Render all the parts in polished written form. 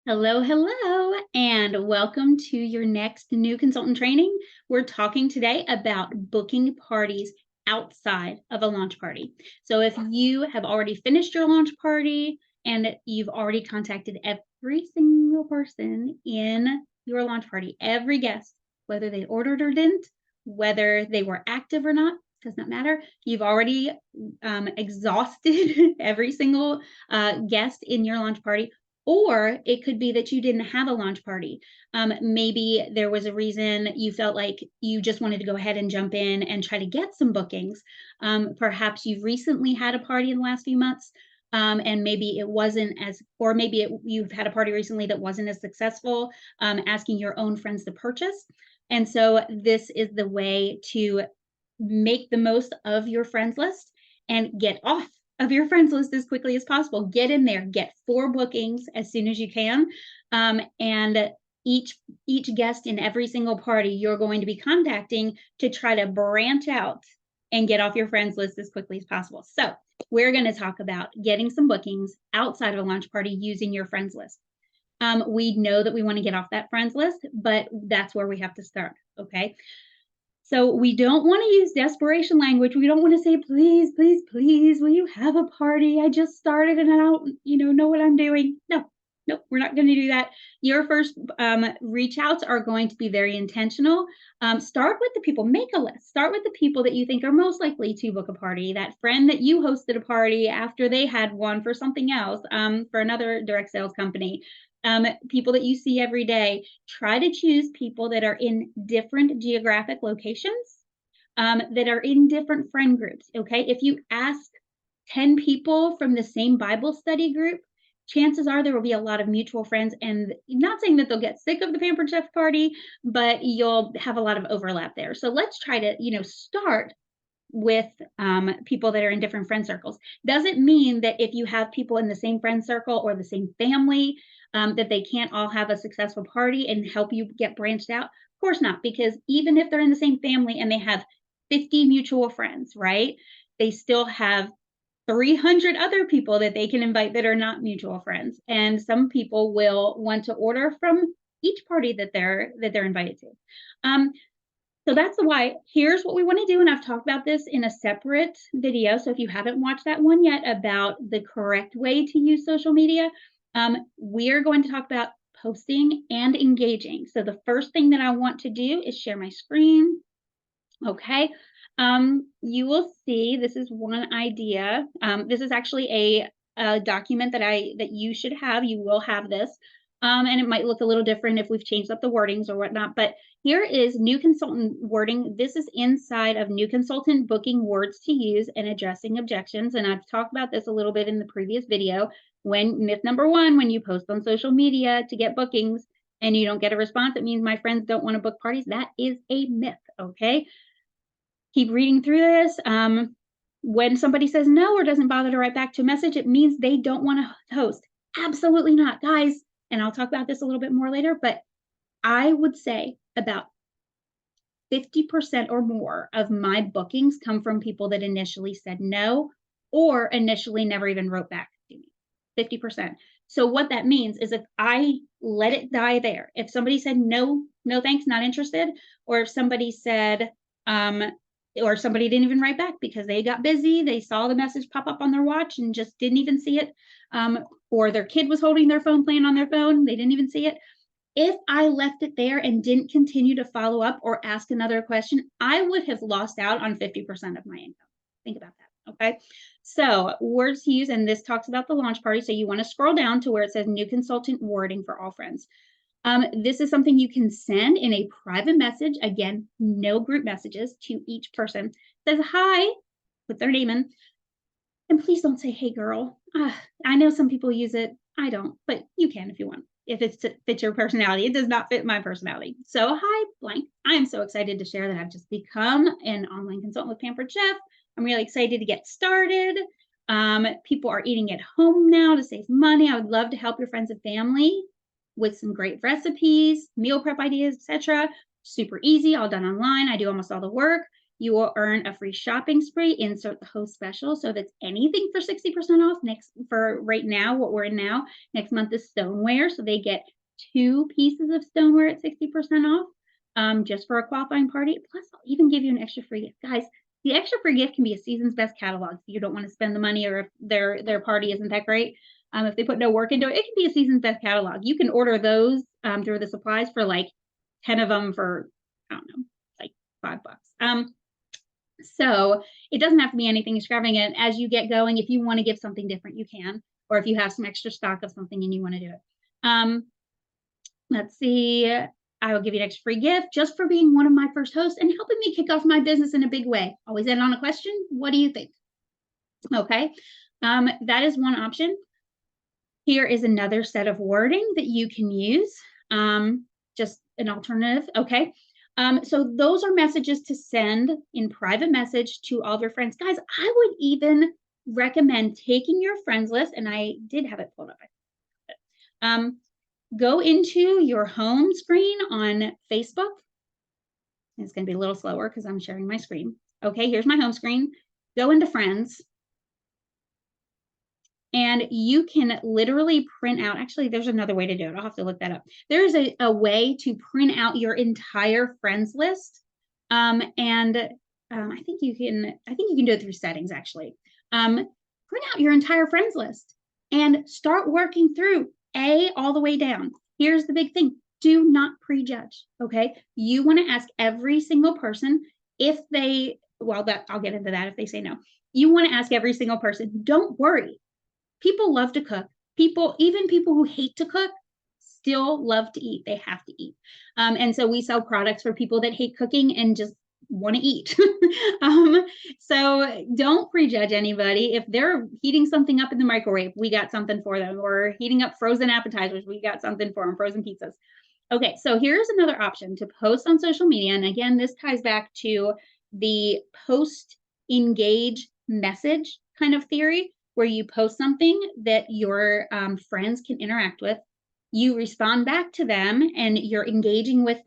Hello, hello, and welcome to your next new consultant training. We're talking today about booking parties outside of a launch party. So, if you have already finished your launch party and you've already contacted every single person in your launch party, every guest, whether they ordered or didn't, whether they were active or not, does not matter. You've already exhausted every single guest in your launch party, or it could be that you didn't have a launch party. Maybe there was a reason you felt like you just wanted to go ahead and jump in and try to get some bookings. Perhaps you've recently had a party in the last few months. And maybe it wasn't as, or maybe you've had a party recently that wasn't as successful, asking your own friends to purchase. And so this is the way to make the most of your friends list and get off of your friends list as quickly as possible. Get in there, get 4 bookings as soon as you can. And each guest in every single party you're going to be contacting to try to branch out and get off your friends list as quickly as possible. So, we're going to talk about getting some bookings outside of a launch party using your friends list. We know that we want to get off that friends list, but that's where we have to start. Okay. So we don't want to use desperation language. We don't want to say, please, please, please, will you have a party? I just started and I don't, know what I'm doing. No, no, we're not going to do that. Your first reach outs are going to be very intentional. Start with the people, make a list. Start with the people that you think are most likely to book a party. That friend that you hosted a party after they had one for something else, for another direct sales company. People that you see every day. Try to choose people that are in different geographic locations, that are in different friend groups. Okay. If you ask 10 people from the same Bible study group, chances are there will be a lot of mutual friends. And not saying that they'll get sick of the Pampered Chef party, but you'll have a lot of overlap there. So let's try to, start with people that are in different friend circles. Doesn't mean that if you have people in the same friend circle or the same family, that they can't all have a successful party and help you get branched out. Of course not, because even if they're in the same family and they have 50 mutual friends, right? They still have 300 other people that they can invite that are not mutual friends. And some people will want to order from each party that they're invited to. So that's why here's what we want to do. And I've talked about this in a separate video. So if you haven't watched that one yet about the correct way to use social media, we're going to talk about posting and engaging. So the first thing that I want to do is share my screen. Okay. You will see this is one idea. This is actually a document that you should have. You will have this. And it might look a little different if we've changed up the wordings or whatnot. But here is new consultant wording. This is inside of new consultant booking words to use and addressing objections. And I've talked about this a little bit in the previous video. Myth number 1, when you post on social media to get bookings and you don't get a response, it means my friends don't want to book parties. That is a myth. Okay. Keep reading through this. When somebody says no or doesn't bother to write back to a message, it means they don't want to host. Absolutely not, guys. And I'll talk about this a little bit more later, but I would say about 50% or more of my bookings come from people that initially said no or initially never even wrote back to me. 50%. So what that means is if I let it die there, if somebody said no, no thanks, not interested, or if somebody said, or somebody didn't even write back because they got busy, they saw the message pop up on their watch and just didn't even see it, or their kid was holding their phone, playing on their phone, they didn't even see it. If I left it there and didn't continue to follow up or ask another question, I would have lost out on 50% of my income. Think about that. Okay. So, words to use, and this talks about the launch party. So, you want to scroll down to where it says new consultant wording for all friends. This is something you can send in a private message. Again, no group messages to each person. It says hi, put their name in, and please don't say, hey, girl. I know some people use it. I don't, but you can if you want. If it fits your personality, it does not fit my personality. So, hi, blank. I am so excited to share that I've just become an online consultant with Pampered Chef. I'm really excited to get started. People are eating at home now to save money. I would love to help your friends and family with some great recipes, meal prep ideas, etc. Super easy, all done online. I do almost all the work. You will earn a free shopping spree, insert the host special. So if it's anything for 60% off for right now, what we're in now, next month is stoneware. So they get 2 pieces of stoneware at 60% off, just for a qualifying party. Plus, I'll even give you an extra free gift. Guys, the extra free gift can be a season's best catalog if you don't want to spend the money, or if their party isn't that great. If they put no work into it, it can be a season's best catalog. You can order those through the supplies for like 10 of them for, I don't know, like $5. So it doesn't have to be anything extravagant. As you get going, if you want to give something different, you can, or if you have some extra stock of something and you want to do it. Let's see. I will give you an extra free gift just for being one of my first hosts and helping me kick off my business in a big way. Always end on a question. What do you think? Okay. That is one option. Here is another set of wording that you can use. Just an alternative. Okay. So those are messages to send in private message to all of your friends. Guys, I would even recommend taking your friends list, and I did have it pulled up. Go into your home screen on Facebook. It's going to be a little slower because I'm sharing my screen. Okay, here's my home screen. Go into friends. And you can literally print out, actually, there's another way to do it. I'll have to look that up. There's a way to print out your entire friends list. I think you can do it through settings, actually. Print out your entire friends list and start working through A all the way down. Here's the big thing. Do not prejudge, okay? You want to ask every single person if they, I'll get into that if they say no. You want to ask every single person. Don't worry. People love to cook. Even people who hate to cook, still love to eat. They have to eat. And so we sell products for people that hate cooking and just want to eat. So don't prejudge anybody. If they're heating something up in the microwave, we got something for them. Or heating up frozen appetizers, we got something for them, frozen pizzas. Okay, so here's another option to post on social media. And again, this ties back to the post, engage, message kind of theory, where you post something that your friends can interact with. You respond back to them and you're engaging with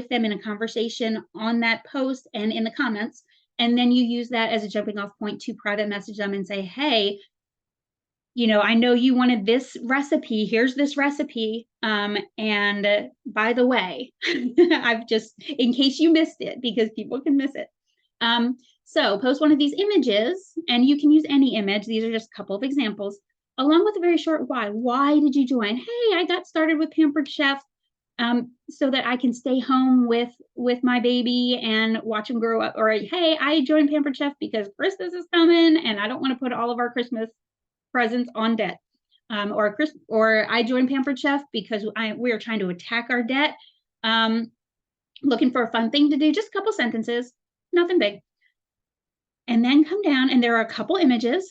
them in a conversation on that post and in the comments. And then you use that as a jumping off point to private message them and say, hey, I know you wanted this recipe. Here's this recipe. And by the way, in case you missed it, because people can miss it. So post one of these images, and you can use any image. These are just a couple of examples, along with a very short why. Why did you join? Hey, I got started with Pampered Chef so that I can stay home with my baby and watch him grow up. Or, hey, I joined Pampered Chef because Christmas is coming and I don't want to put all of our Christmas presents on debt. Or I joined Pampered Chef because we are trying to attack our debt. Looking for a fun thing to do, just a couple sentences, nothing big. And then come down, and there are a couple images.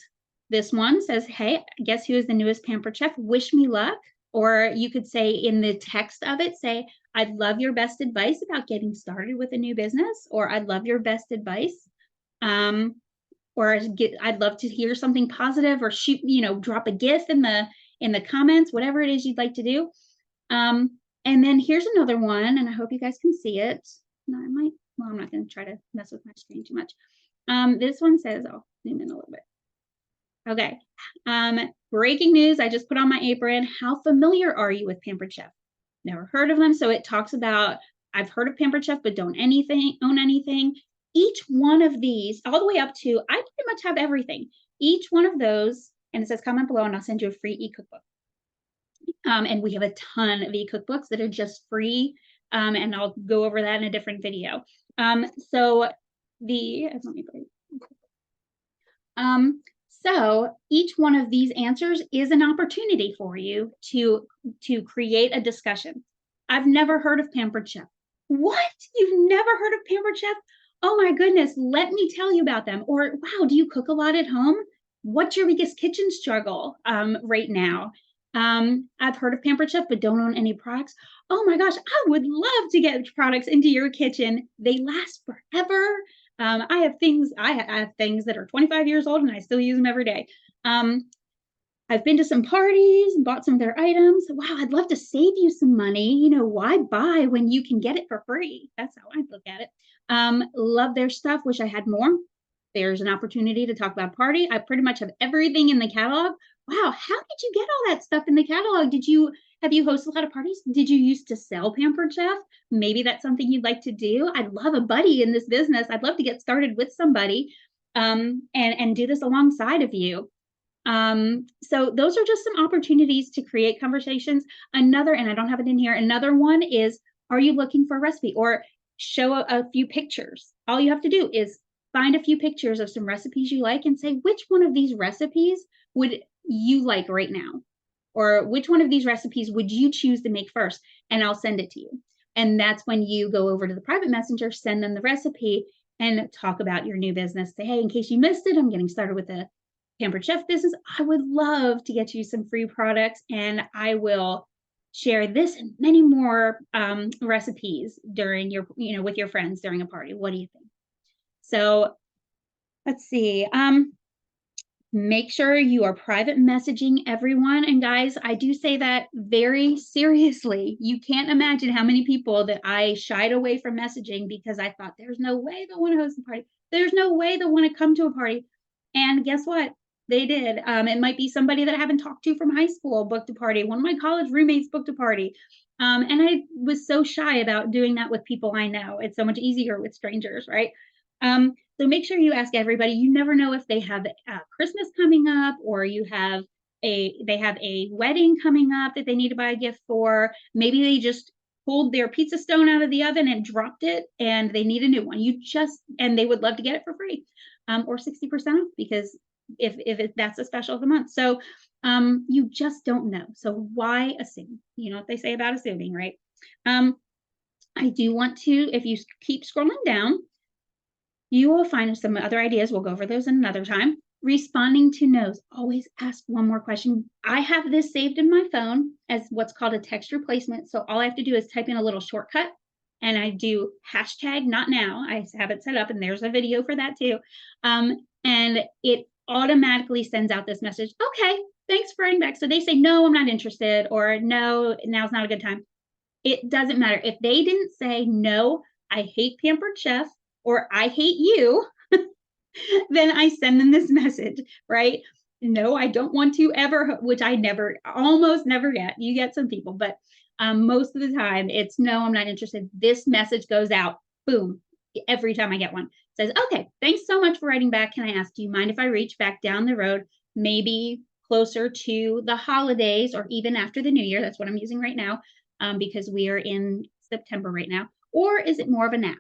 This one says, hey, guess who is the newest Pampered Chef? Wish me luck. Or you could say in the text of it, say, I'd love your best advice about getting started with a new business, or I'd love your best advice. Or I'd love to hear something positive, or drop a GIF in the comments, whatever it is you'd like to do. And then here's another one, and I hope you guys can see it. No, I'm not going to try to mess with my screen too much. This one says, I'll zoom in a little bit. Okay. Breaking news. I just put on my apron. How familiar are you with Pampered Chef? Never heard of them. So it talks about, I've heard of Pampered Chef, but don't own anything. Each one of these, all the way up to, I pretty much have everything. Each one of those, and it says comment below and I'll send you a free e-cookbook. And we have a ton of e-cookbooks that are just free. And I'll go over that in a different video. So each one of these answers is an opportunity for you to create a discussion. I've never heard of Pampered Chef. What? You've never heard of Pampered Chef? Oh my goodness, let me tell you about them. Or, wow, do you cook a lot at home? What's your biggest kitchen struggle right now? I've heard of Pampered Chef, but don't own any products. Oh my gosh, I would love to get products into your kitchen. They last forever. I have things that are 25 years old and I still use them every day. I've been to some parties and bought some of their items. Wow, I'd love to save you some money. Why buy when you can get it for free? That's how I look at it. Love their stuff. Wish I had more. There's an opportunity to talk about party. I pretty much have everything in the catalog. Wow, how did you get all that stuff in the catalog? Have you hosted a lot of parties? Did you used to sell Pampered Chef? Maybe that's something you'd like to do. I'd love a buddy in this business. I'd love to get started with somebody and do this alongside of you. So those are just some opportunities to create conversations. Another, and I don't have it in here, another one is, are you looking for a recipe, or show a few pictures? All you have to do is find a few pictures of some recipes you like and say, which one of these recipes would you like right now? Or which one of these recipes would you choose to make first? And I'll send it to you. And that's when you go over to the private messenger, send them the recipe, and talk about your new business. Say, hey, in case you missed it, I'm getting started with a Pampered Chef business. I would love to get you some free products, and I will share this and many more recipes during your, with your friends during a party. What do you think? So let's see. Make sure you are private messaging everyone. And guys, I do say that very seriously. You can't imagine how many people that I shied away from messaging because I thought there's no way they'll want to host a party. There's no way they'll want to come to a party. And guess what? They did. It might be somebody that I haven't talked to from high school booked a party. One of my college roommates booked a party. And I was so shy about doing that with people I know. It's so much easier with strangers, right? So make sure you ask everybody. You never know if they have Christmas coming up, or they have a wedding coming up that they need to buy a gift for. Maybe they just pulled their pizza stone out of the oven and dropped it, and they need a new one. And they would love to get it for free, or 60% off, because that's a special of the month. So you just don't know. So why assume? You know what they say about assuming, right? I do want to, if you keep scrolling down, you will find some other ideas. We'll go over those another time. Responding to no's. Always ask one more question. I have this saved in my phone as what's called a text replacement. So all I have to do is type in a little shortcut, and I do hashtag not now. I have it set up, and there's a video for that too. And it automatically sends out this message. Okay, thanks for writing back. So they say, no, I'm not interested, or no, now's not a good time. It doesn't matter. If they didn't say, no, I hate Pampered Chef, or I hate you, then I send them this message, right? No, I don't want to ever, which I almost never get. You get some people, but most of the time it's no, I'm not interested. This message goes out, boom, every time I get one. It says, okay, thanks so much for writing back. Can I ask, do you mind if I reach back down the road, maybe closer to the holidays or even after the new year? That's what I'm using right now, because we are in September right now. Or is it more of a nap?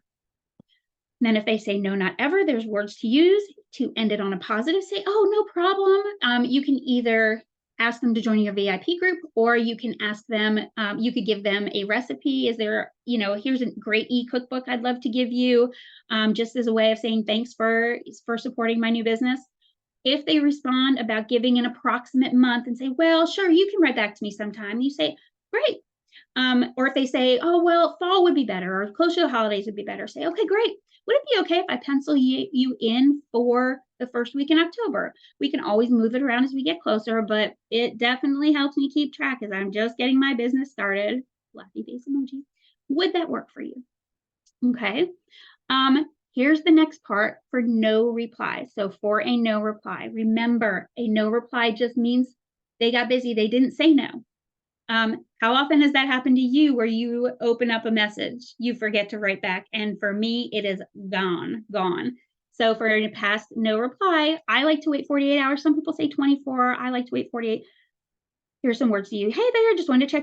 And then if they say no, not ever, there's words to use to end it on a positive. Say, oh, no problem. You can either ask them to join your VIP group, or you can ask them, you could give them a recipe. Is there, here's a great e-cookbook I'd love to give you, just as a way of saying thanks for supporting my new business. If they respond about giving an approximate month and say, well, sure, you can write back to me sometime, you say, great. Or if they say, oh, well, fall would be better, or closer to the holidays would be better, say, okay, great. Would it be okay if I pencil you in for the first week in October? We can always move it around as we get closer, but it definitely helps me keep track as I'm just getting my business started. Laughy face emoji. Would that work for you? Okay. Here's the next part for no reply. So for a no reply, remember, a no reply just means they got busy. They didn't say no. How often has that happened to you where you open up a message, you forget to write back? And for me, it is gone. So for a past no reply, I like to wait 48 hours. Some people say 24. I like to wait 48. Here's some words to you. Hey there, just wanted to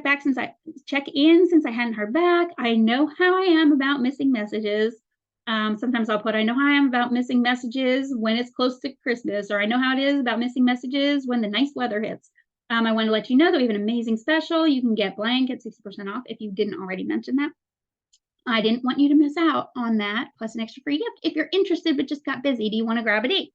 check in since I hadn't heard back. I know how I am about missing messages. Sometimes I'll put, I know how I am about missing messages when it's close to Christmas, or I know how it is about missing messages when the nice weather hits. I want to let you know that we have an amazing special. You can get blank at 60% off if you didn't already mention that. I didn't want you to miss out on that, plus an extra free gift. If you're interested but just got busy, do you want to grab a date?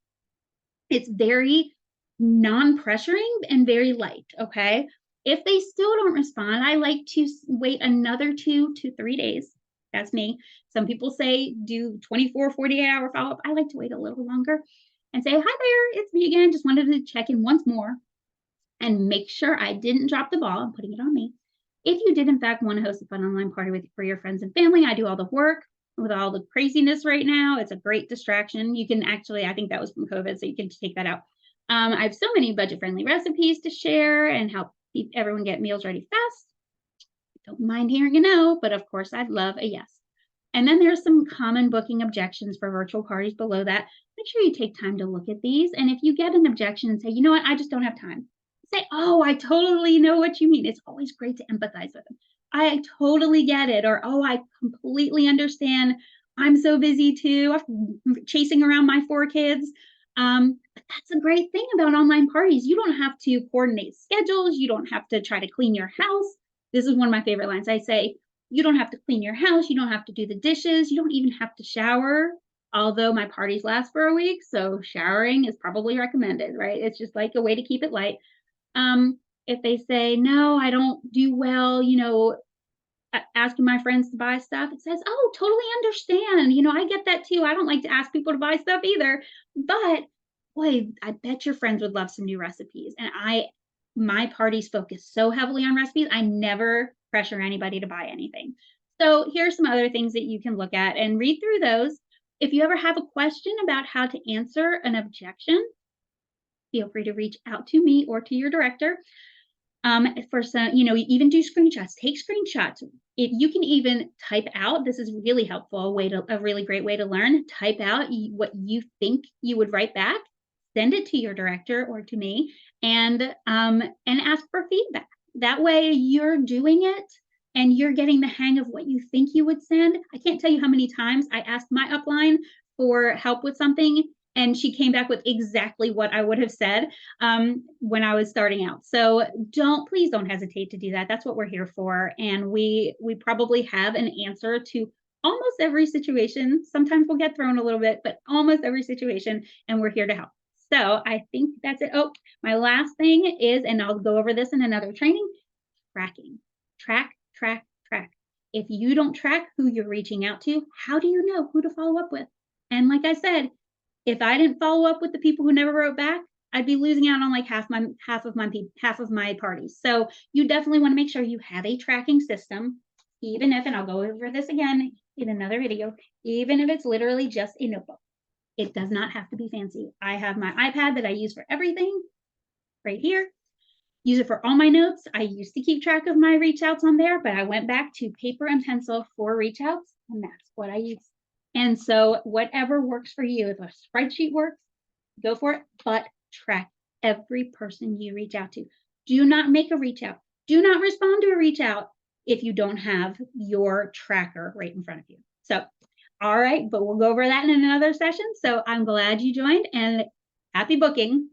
It's very non-pressuring and very light, okay? If they still don't respond, I like to wait another 2 to 3 days. That's me. Some people say do 24, 48-hour follow-up. I like to wait a little longer and say, hi there, it's me again. Just wanted to check in once more and make sure I didn't drop the ball. I'm putting it on me. If you did, in fact, want to host a fun online party for your friends and family, I do all the work. with all the craziness right now. It's a great distraction. You can actually, I think that was from COVID, so you can take that out. I have so many budget friendly recipes to share and help keep everyone get meals ready fast. Don't mind hearing a no, but of course, I'd love a yes. And then there's some common booking objections for virtual parties below that. Make sure you take time to look at these. And if you get an objection and say, you know what, I just don't have time, say, oh, I totally know what you mean. It's always great to empathize with them. I totally get it. Or, oh, I completely understand. I'm so busy too, I'm chasing around my 4 kids. But that's a great thing about online parties. You don't have to coordinate schedules. You don't have to try to clean your house. This is one of my favorite lines. I say, you don't have to clean your house. You don't have to do the dishes. You don't even have to shower. Although my parties last for a week, so showering is probably recommended, right? It's just like a way to keep it light. If they say, no, I don't do well, asking my friends to buy stuff, it says, oh, totally understand. I get that too. I don't like to ask people to buy stuff either. But boy, I bet your friends would love some new recipes. And my parties focus so heavily on recipes. I never pressure anybody to buy anything. So here's some other things that you can look at and read through those. If you ever have a question about how to answer an objection, feel free to reach out to me or to your director. For some, even do screenshots, take screenshots. If you can even type out, this is really helpful, a really great way to learn. Type out what you think you would write back, send it to your director or to me, and ask for feedback. That way you're doing it and you're getting the hang of what you think you would send. I can't tell you how many times I asked my upline for help with something and she came back with exactly what I would have said when I was starting out. So please don't hesitate to do that. That's what we're here for. And we probably have an answer to almost every situation. Sometimes we'll get thrown a little bit, but almost every situation, and we're here to help. So I think that's it. Oh, my last thing is, and I'll go over this in another training, tracking. Track. If you don't track who you're reaching out to, how do you know who to follow up with? And like I said, if I didn't follow up with the people who never wrote back, I'd be losing out on like half of my parties. So you definitely want to make sure you have a tracking system, even if, and I'll go over this again in another video, even if it's literally just a notebook. It does not have to be fancy. I have my iPad that I use for everything right here. Use it for all my notes. I used to keep track of my reach outs on there, but I went back to paper and pencil for reach outs, and that's what I use. And so whatever works for you, if a spreadsheet works, go for it, but track every person you reach out to. Do not make a reach out. Do not respond to a reach out if you don't have your tracker right in front of you. So, all right, but we'll go over that in another session. So I'm glad you joined and happy booking.